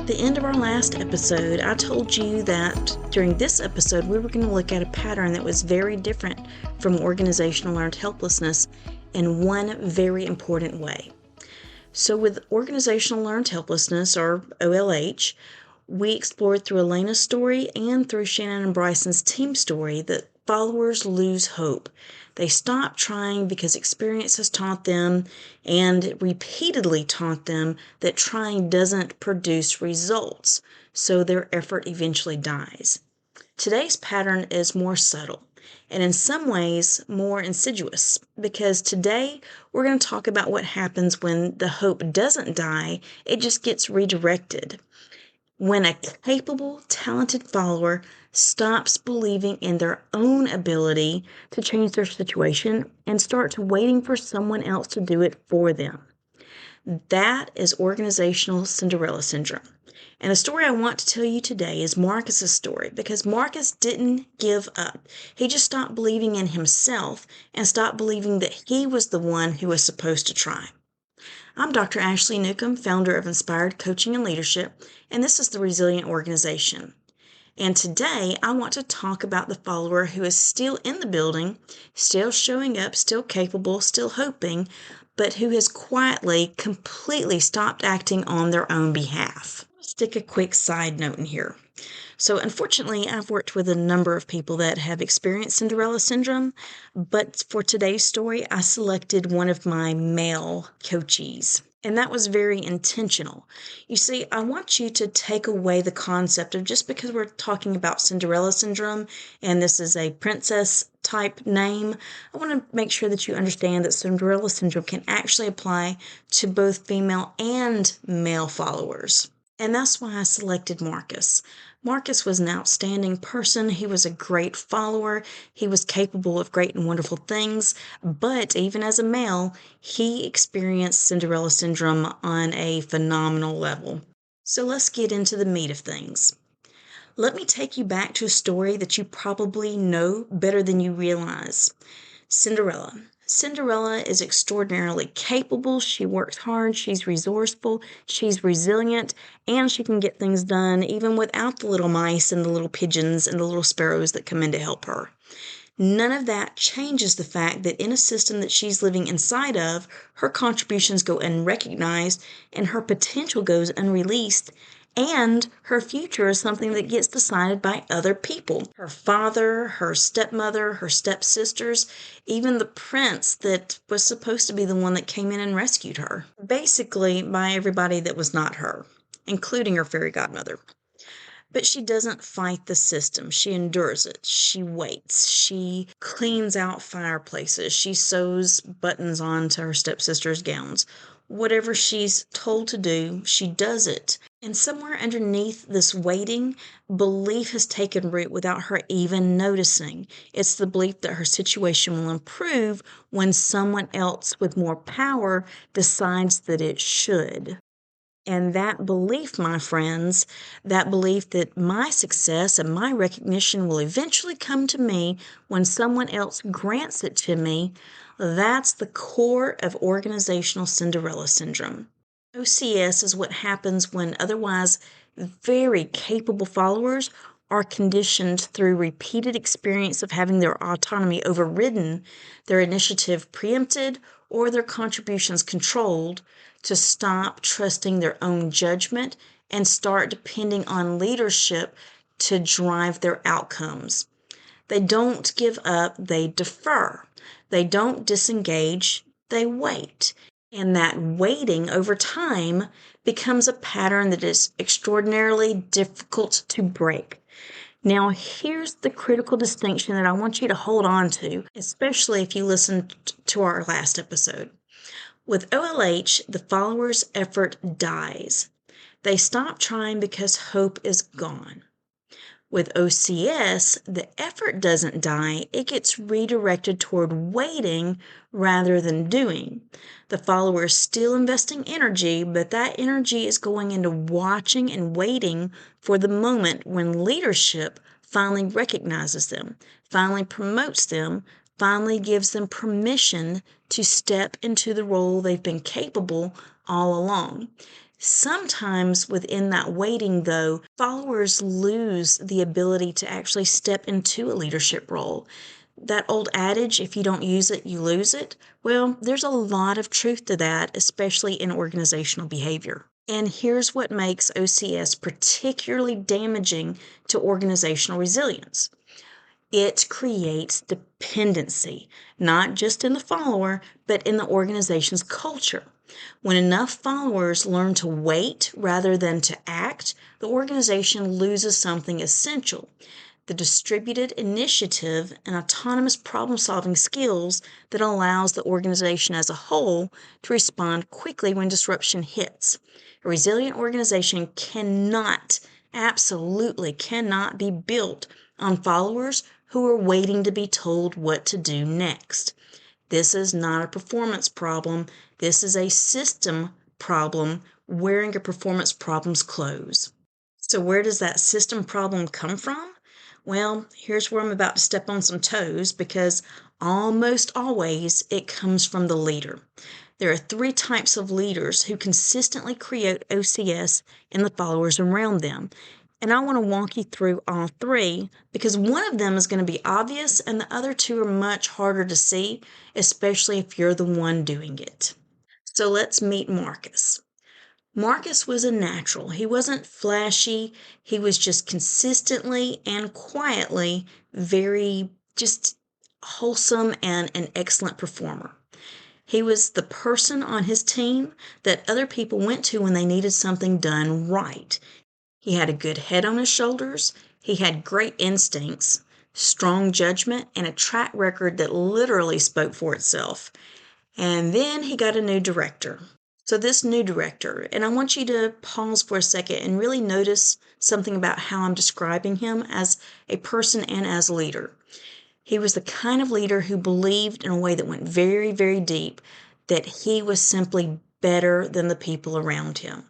At the end of our last episode, I told you that during this episode, we were going to look at a pattern that was very different from organizational learned helplessness in one very important way. So with organizational learned helplessness, or OLH, we explored through Elena's story and through Shannon and Bryson's team story that followers lose hope. They stop trying because experience has taught them and repeatedly taught them that trying doesn't produce results, so their effort eventually dies. Today's pattern is more subtle and in some ways more insidious, because today we're going to talk about what happens when the hope doesn't die, it just gets redirected. When a capable, talented follower stops believing in their own ability to change their situation and starts waiting for someone else to do it for them. That is organizational Cinderella syndrome. And the story I want to tell you today is Marcus's story, because Marcus didn't give up. He just stopped believing in himself and stopped believing that he was the one who was supposed to try. I'm Dr. Ashley Newcomb, founder of Inspired Coaching and Leadership, and this is the Resilient Organization. And today I want to talk about the follower who is still in the building, still showing up, still capable, still hoping, but who has quietly, completely stopped acting on their own behalf. Let's stick a quick side note in here. So unfortunately, I've worked with a number of people that have experienced Cinderella syndrome, but for today's story, I selected one of my male coachees. And that was very intentional. You see, I want you to take away the concept of just because we're talking about Cinderella syndrome and this is a princess type name, I want to make sure that you understand that Cinderella syndrome can actually apply to both female and male followers. And that's why I selected Marcus. Marcus was an outstanding person. He was a great follower. He was capable of great and wonderful things. But even as a male, he experienced Cinderella syndrome on a phenomenal level. So let's get into the meat of things. Let me take you back to a story that you probably know better than you realize. Cinderella. Cinderella is extraordinarily capable. She works hard. She's resourceful. She's resilient. And she can get things done even without the little mice and the little pigeons and the little sparrows that come in to help her. None of that changes the fact that in a system that she's living inside of, her contributions go unrecognized and her potential goes unreleased. And her future is something that gets decided by other people. Her father, her stepmother, her stepsisters, even the prince that was supposed to be the one that came in and rescued her. Basically, by everybody that was not her, including her fairy godmother. But she doesn't fight the system. She endures it. She waits. She cleans out fireplaces. She sews buttons onto her stepsister's gowns. Whatever she's told to do, she does it. And somewhere underneath this waiting, belief has taken root without her even noticing. It's the belief that her situation will improve when someone else with more power decides that it should. And that belief, my friends, that belief that my success and my recognition will eventually come to me when someone else grants it to me, that's the core of organizational Cinderella syndrome. OCS is what happens when otherwise very capable followers are conditioned through repeated experience of having their autonomy overridden, their initiative preempted, or their contributions controlled, to stop trusting their own judgment and start depending on leadership to drive their outcomes. They don't give up, they defer. They don't disengage, they wait. And that waiting over time becomes a pattern that is extraordinarily difficult to break. Now, here's the critical distinction that I want you to hold on to, especially if you listened to our last episode. With OLH, the follower's effort dies. They stop trying because hope is gone. With OCS, the effort doesn't die, it gets redirected toward waiting rather than doing. The follower is still investing energy, but that energy is going into watching and waiting for the moment when leadership finally recognizes them, finally promotes them, finally gives them permission to step into the role they've been capable all along. Sometimes within that waiting, though, followers lose the ability to actually step into a leadership role. That old adage, if you don't use it, you lose it. Well, there's a lot of truth to that, especially in organizational behavior. And here's what makes OCS particularly damaging to organizational resilience. It creates dependency, not just in the follower, but in the organization's culture. When enough followers learn to wait rather than to act, the organization loses something essential: the distributed initiative and autonomous problem-solving skills that allows the organization as a whole to respond quickly when disruption hits. A resilient organization absolutely cannot be built on followers who are waiting to be told what to do next. This is not a performance problem. This is a system problem wearing a performance problem's clothes. So where does that system problem come from? Well, here's where I'm about to step on some toes, because almost always it comes from the leader. There are 3 types of leaders who consistently create OCS in the followers around them. And I want to walk you through all 3 because one of them is going to be obvious and the other 2 are much harder to see, especially if you're the one doing it. So let's meet Marcus. Marcus was a natural. He wasn't flashy. He was just consistently and quietly very just wholesome and an excellent performer. He was the person on his team that other people went to when they needed something done right. He had a good head on his shoulders. He had great instincts, strong judgment, and a track record that literally spoke for itself. And then he got a new director. So this new director, and I want you to pause for a second and really notice something about how I'm describing him as a person and as a leader. He was the kind of leader who believed in a way that went very, very deep that he was simply better than the people around him.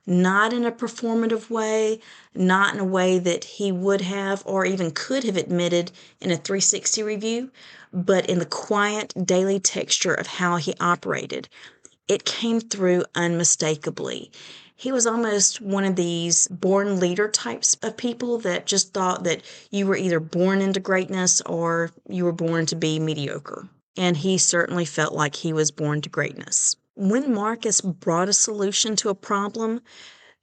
Not in a performative way, not in a way that he would have or even could have admitted in a 360 review, but in the quiet daily texture of how he operated. It came through unmistakably. He was almost one of these born leader types of people that just thought that you were either born into greatness or you were born to be mediocre. And he certainly felt like he was born to greatness. When Marcus brought a solution to a problem,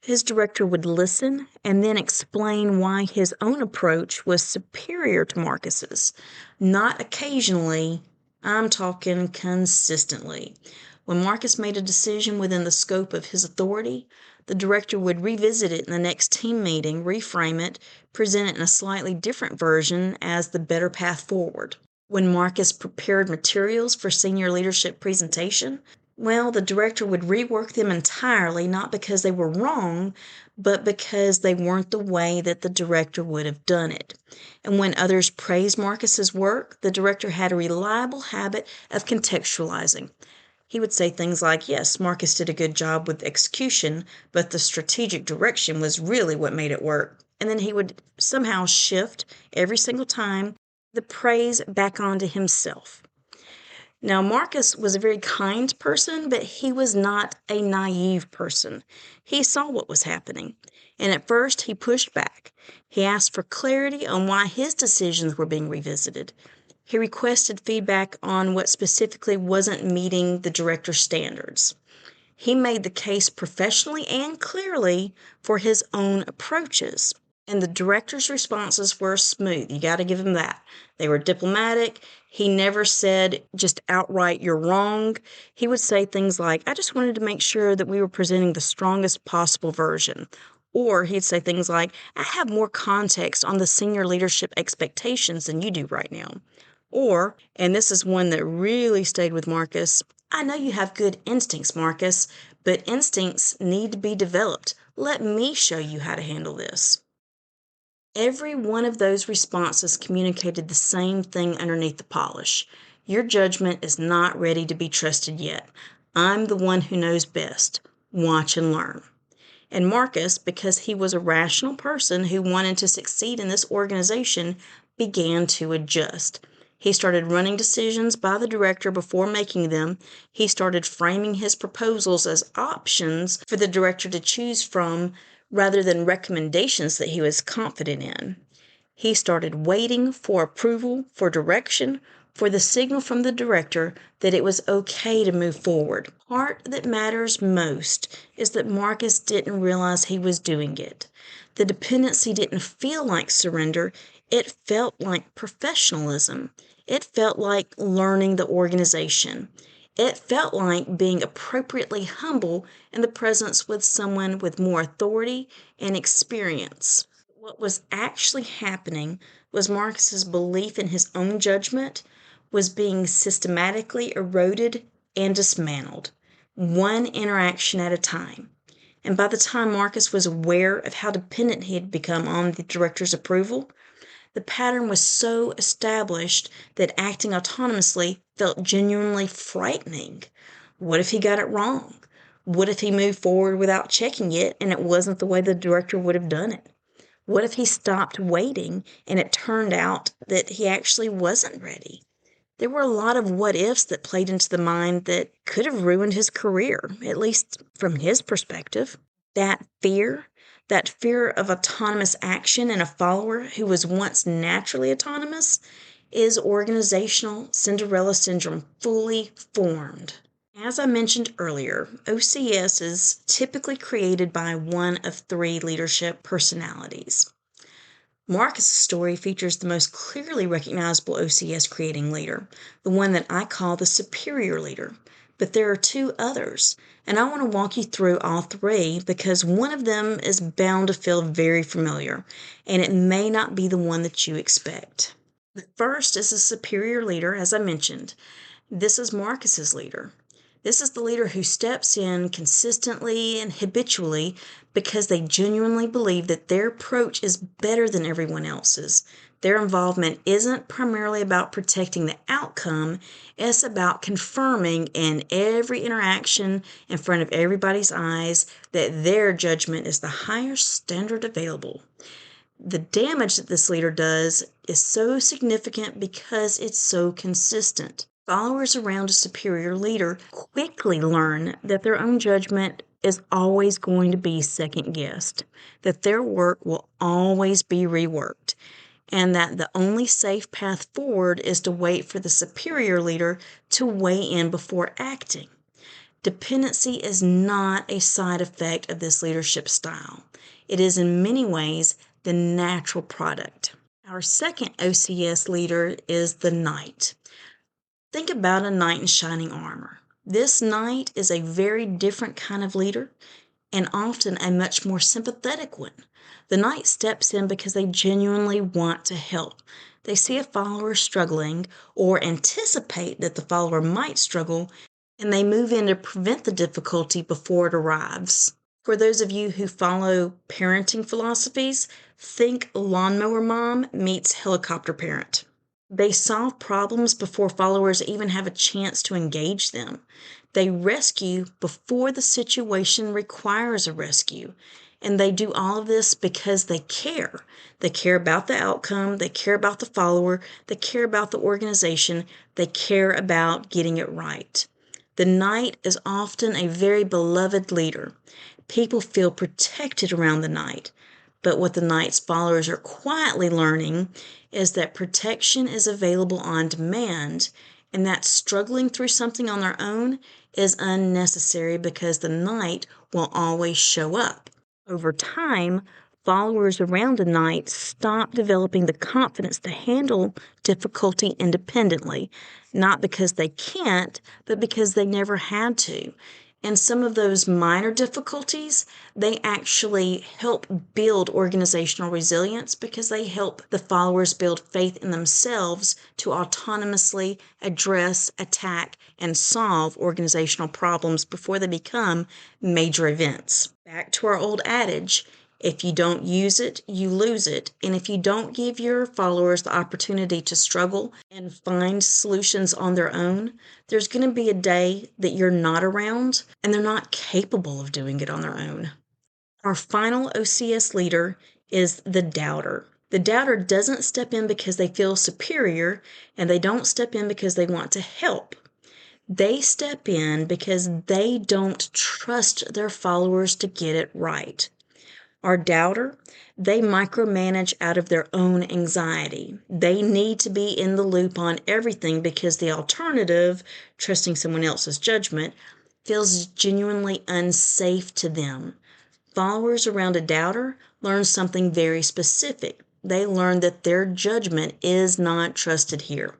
his director would listen and then explain why his own approach was superior to Marcus's. Not occasionally, I'm talking consistently. When Marcus made a decision within the scope of his authority, the director would revisit it in the next team meeting, reframe it, present it in a slightly different version as the better path forward. When Marcus prepared materials for senior leadership presentation, well, the director would rework them entirely, not because they were wrong, but because they weren't the way that the director would have done it. And when others praised Marcus's work, the director had a reliable habit of contextualizing. He would say things like, yes, Marcus did a good job with execution, but the strategic direction was really what made it work. And then he would somehow shift every single time the praise back onto himself. Now, Marcus was a very kind person, but he was not a naive person. He saw what was happening, and at first he pushed back. He asked for clarity on why his decisions were being revisited. He requested feedback on what specifically wasn't meeting the director's standards. He made the case professionally and clearly for his own approaches. And the director's responses were smooth. You got to give him that. They were diplomatic. He never said just outright, you're wrong. He would say things like, I just wanted to make sure that we were presenting the strongest possible version. Or he'd say things like, I have more context on the senior leadership expectations than you do right now. Or, and this is one that really stayed with Marcus, I know you have good instincts, Marcus, but instincts need to be developed. Let me show you how to handle this. Every one of those responses communicated the same thing underneath the polish. Your judgment is not ready to be trusted yet. I'm the one who knows best. Watch and learn. And Marcus, because he was a rational person who wanted to succeed in this organization, began to adjust. He started running decisions by the director before making them. He started framing his proposals as options for the director to choose from rather than recommendations that he was confident in. He started waiting for approval, for direction, for the signal from the director that it was okay to move forward. The part that matters most is that Marcus didn't realize he was doing it. The dependency didn't feel like surrender. It felt like professionalism. It felt like learning the organization. It felt like being appropriately humble in the presence with someone with more authority and experience. What was actually happening was Marcus's belief in his own judgment was being systematically eroded and dismantled, one interaction at a time. And by the time Marcus was aware of how dependent he had become on the director's approval, the pattern was so established that acting autonomously felt genuinely frightening. What if he got it wrong? What if he moved forward without checking it and it wasn't the way the director would have done it? What if he stopped waiting and it turned out that he actually wasn't ready? There were a lot of what ifs that played into the mind that could have ruined his career, at least from his perspective. That fear of autonomous action in a follower who was once naturally autonomous, is organizational Cinderella syndrome fully formed. As I mentioned earlier, OCS is typically created by one of three leadership personalities. Marcus' story features the most clearly recognizable OCS creating leader, the one that I call the superior leader. But there are two others, and I want to walk you through all three because one of them is bound to feel very familiar, and it may not be the one that you expect. The first is a superior leader, as I mentioned. This is Marcus's leader. This is the leader who steps in consistently and habitually because they genuinely believe that their approach is better than everyone else's. Their involvement isn't primarily about protecting the outcome, it's about confirming in every interaction in front of everybody's eyes that their judgment is the highest standard available. The damage that this leader does is so significant because it's so consistent. Followers around a superior leader quickly learn that their own judgment is always going to be second-guessed, that their work will always be reworked, and that the only safe path forward is to wait for the superior leader to weigh in before acting. Dependency is not a side effect of this leadership style. It is in many ways the natural product. Our second OCS leader is the knight. Think about a knight in shining armor. This knight is a very different kind of leader and often a much more sympathetic one. The knight steps in because they genuinely want to help. They see a follower struggling or anticipate that the follower might struggle, and they move in to prevent the difficulty before it arrives. For those of you who follow parenting philosophies, think lawnmower mom meets helicopter parent. They solve problems before followers even have a chance to engage them. They rescue before the situation requires a rescue. And they do all of this because they care. They care about the outcome. They care about the follower. They care about the organization. They care about getting it right. The knight is often a very beloved leader. People feel protected around the knight. But what the knight's followers are quietly learning is that protection is available on demand and that struggling through something on their own is unnecessary because the knight will always show up. Over time, followers around a knight stop developing the confidence to handle difficulty independently, not because they can't, but because they never had to. And some of those minor difficulties, they actually help build organizational resilience because they help the followers build faith in themselves to autonomously address, attack, and solve organizational problems before they become major events. Back to our old adage, if you don't use it, you lose it. And if you don't give your followers the opportunity to struggle and find solutions on their own, there's going to be a day that you're not around and they're not capable of doing it on their own. Our final OCS leader is the doubter. The doubter doesn't step in because they feel superior, and they don't step in because they want to help. They step in because they don't trust their followers to get it right. Our doubter, they micromanage out of their own anxiety. They need to be in the loop on everything because the alternative, trusting someone else's judgment, feels genuinely unsafe to them. Followers around a doubter learn something very specific. They learn that their judgment is not trusted here.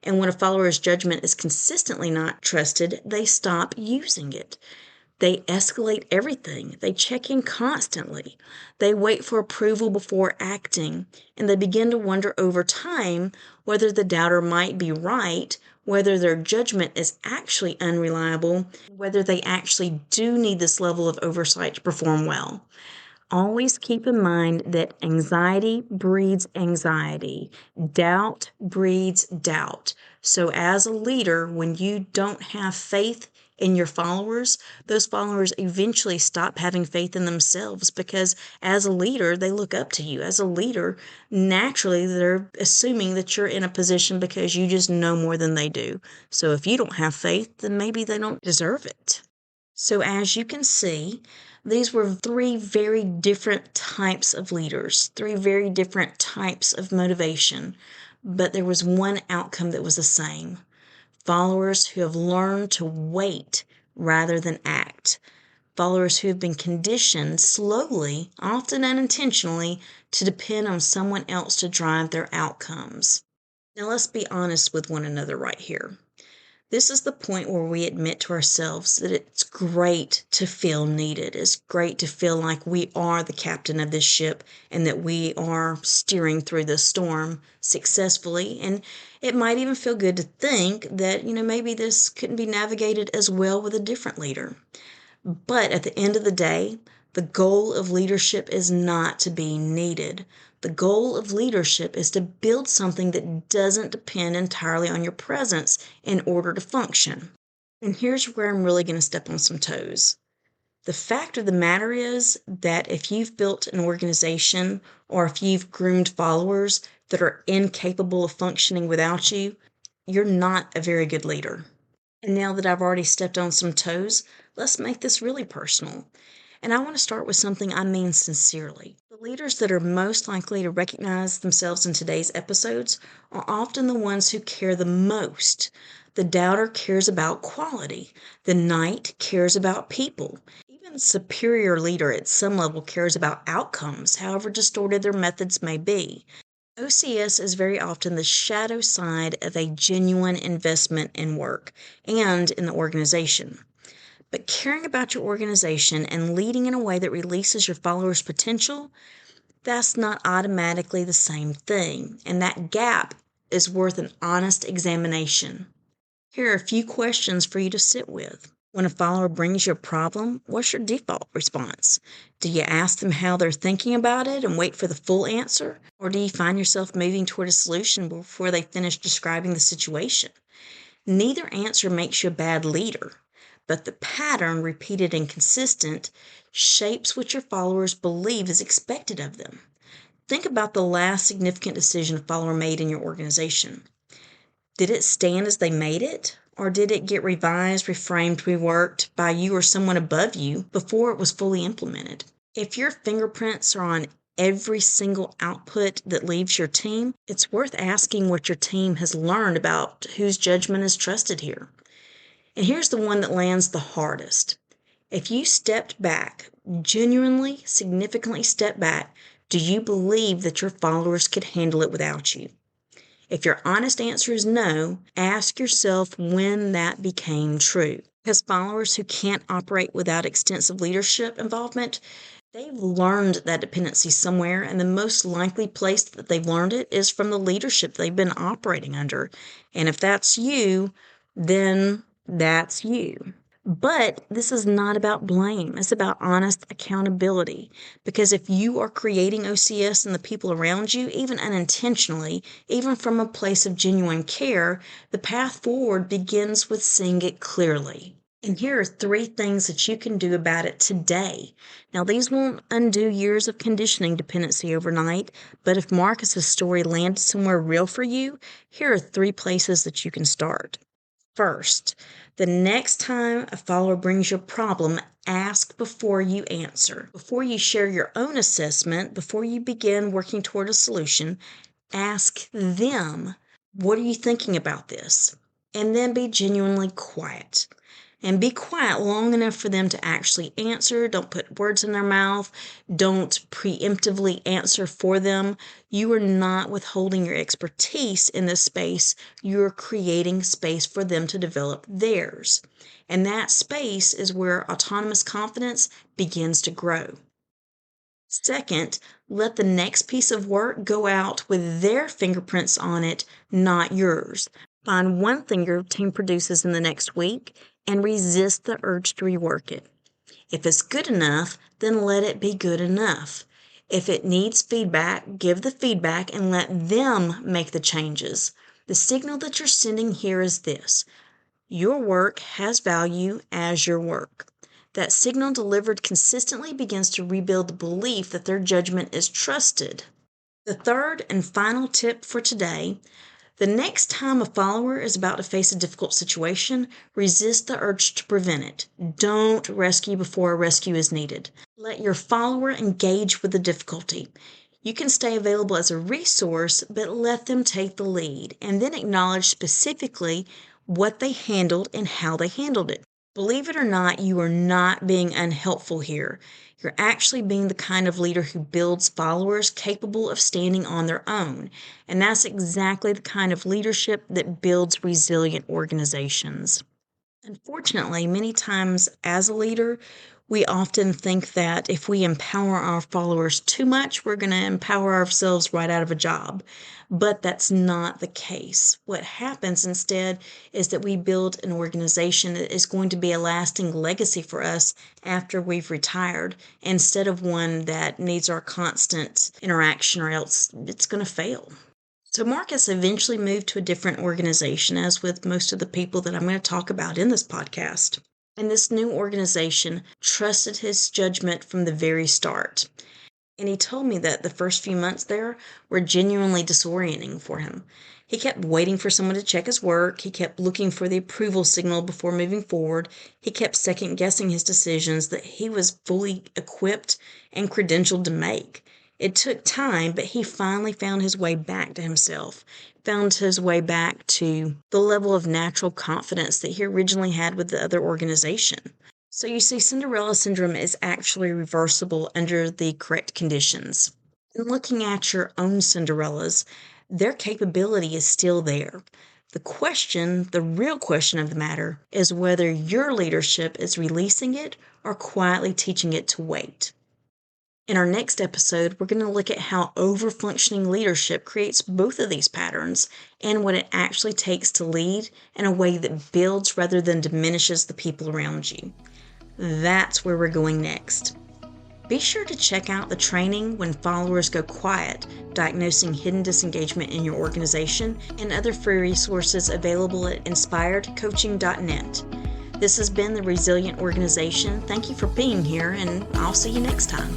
And when a follower's judgment is consistently not trusted, they stop using it. They escalate everything. They check in constantly. They wait for approval before acting. And they begin to wonder over time whether the doubter might be right, whether their judgment is actually unreliable, whether they actually do need this level of oversight to perform well. Always keep in mind that anxiety breeds anxiety. Doubt breeds doubt. So as a leader, when you don't have faith in your followers, those followers eventually stop having faith in themselves because as a leader, they look up to you. As a leader, naturally, they're assuming that you're in a position because you just know more than they do. So if you don't have faith, then maybe they don't deserve it. So as you can see, these were three very different types of leaders, three very different types of motivation, but there was one outcome that was the same. Followers who have learned to wait rather than act. Followers who have been conditioned slowly, often unintentionally, to depend on someone else to drive their outcomes. Now let's be honest with one another right here. This is the point where we admit to ourselves that it's great to feel needed. It's great to feel like we are the captain of this ship and that we are steering through the storm successfully. And it might even feel good to think that, maybe this couldn't be navigated as well with a different leader. But at the end of the day, the goal of leadership is not to be needed. The goal of leadership is to build something that doesn't depend entirely on your presence in order to function. And here's where I'm really going to step on some toes. The fact of the matter is that if you've built an organization or if you've groomed followers that are incapable of functioning without you, you're not a very good leader. And now that I've already stepped on some toes, let's make this really personal. And I want to start with something I mean sincerely. The leaders that are most likely to recognize themselves in today's episodes are often the ones who care the most. The doubter cares about quality. The knight cares about people. Even a superior leader at some level cares about outcomes, however distorted their methods may be. OCS is very often the shadow side of a genuine investment in work and in the organization. But caring about your organization and leading in a way that releases your followers' potential, that's not automatically the same thing. And that gap is worth an honest examination. Here are a few questions for you to sit with. When a follower brings you a problem, what's your default response? Do you ask them how they're thinking about it and wait for the full answer? Or do you find yourself moving toward a solution before they finish describing the situation? Neither answer makes you a bad leader, but the pattern, repeated and consistent, shapes what your followers believe is expected of them. Think about the last significant decision a follower made in your organization. Did it stand as they made it? Or did it get revised, reframed, reworked by you or someone above you before it was fully implemented? If your fingerprints are on every single output that leaves your team, it's worth asking what your team has learned about whose judgment is trusted here. And here's the one that lands the hardest. If you stepped back, genuinely, significantly stepped back, do you believe that your followers could handle it without you? If your honest answer is no, ask yourself when that became true. Because followers who can't operate without extensive leadership involvement, they've learned that dependency somewhere, and the most likely place that they've learned it is from the leadership they've been operating under. And if that's you, then that's you. But this is not about blame. It's about honest accountability. Because if you are creating OCS in the people around you, even unintentionally, even from a place of genuine care, the path forward begins with seeing it clearly. And here are 3 things that you can do about it today. Now, these won't undo years of conditioning dependency overnight, but if Marcus's story landed somewhere real for you, here are 3 places that you can start. First, the next time a follower brings you a problem, ask before you answer. Before you share your own assessment, before you begin working toward a solution, ask them, what are you thinking about this? And then be genuinely quiet. And be quiet long enough for them to actually answer. Don't put words in their mouth. Don't preemptively answer for them. You are not withholding your expertise in this space. You are creating space for them to develop theirs. And that space is where autonomous confidence begins to grow. Second, let the next piece of work go out with their fingerprints on it, not yours. Find one thing your team produces in the next week and resist the urge to rework it. If it's good enough, then let it be good enough. If it needs feedback, give the feedback and let them make the changes. The signal that you're sending here is this: your work has value as your work. That signal delivered consistently begins to rebuild the belief that their judgment is trusted. The third and final tip for today: the next time a follower is about to face a difficult situation, resist the urge to prevent it. Don't rescue before a rescue is needed. Let your follower engage with the difficulty. You can stay available as a resource, but let them take the lead, and then acknowledge specifically what they handled and how they handled it. Believe it or not, you are not being unhelpful here. You're actually being the kind of leader who builds followers capable of standing on their own. And that's exactly the kind of leadership that builds resilient organizations. Unfortunately, many times as a leader, we often think that if we empower our followers too much, we're going to empower ourselves right out of a job. But that's not the case. What happens instead is that we build an organization that is going to be a lasting legacy for us after we've retired, instead of one that needs our constant interaction, or else it's going to fail. So Marcus eventually moved to a different organization, as with most of the people that I'm going to talk about in this podcast. And this new organization trusted his judgment from the very start. And he told me that the first few months there were genuinely disorienting for him. He kept waiting for someone to check his work. He kept looking for the approval signal before moving forward. He kept second-guessing his decisions that he was fully equipped and credentialed to make. It took time, but he finally found his way back to himself, found his way back to the level of natural confidence that he originally had with the other organization. So you see, Cinderella syndrome is actually reversible under the correct conditions. In looking at your own Cinderellas, their capability is still there. The real question of the matter, is whether your leadership is releasing it or quietly teaching it to wait. In our next episode, we're going to look at how over-functioning leadership creates both of these patterns and what it actually takes to lead in a way that builds rather than diminishes the people around you. That's where we're going next. Be sure to check out the training When Followers Go Quiet, Diagnosing Hidden Disengagement in Your Organization, and other free resources available at inspiredcoaching.net. This has been the Resilient Organization. Thank you for being here, and I'll see you next time.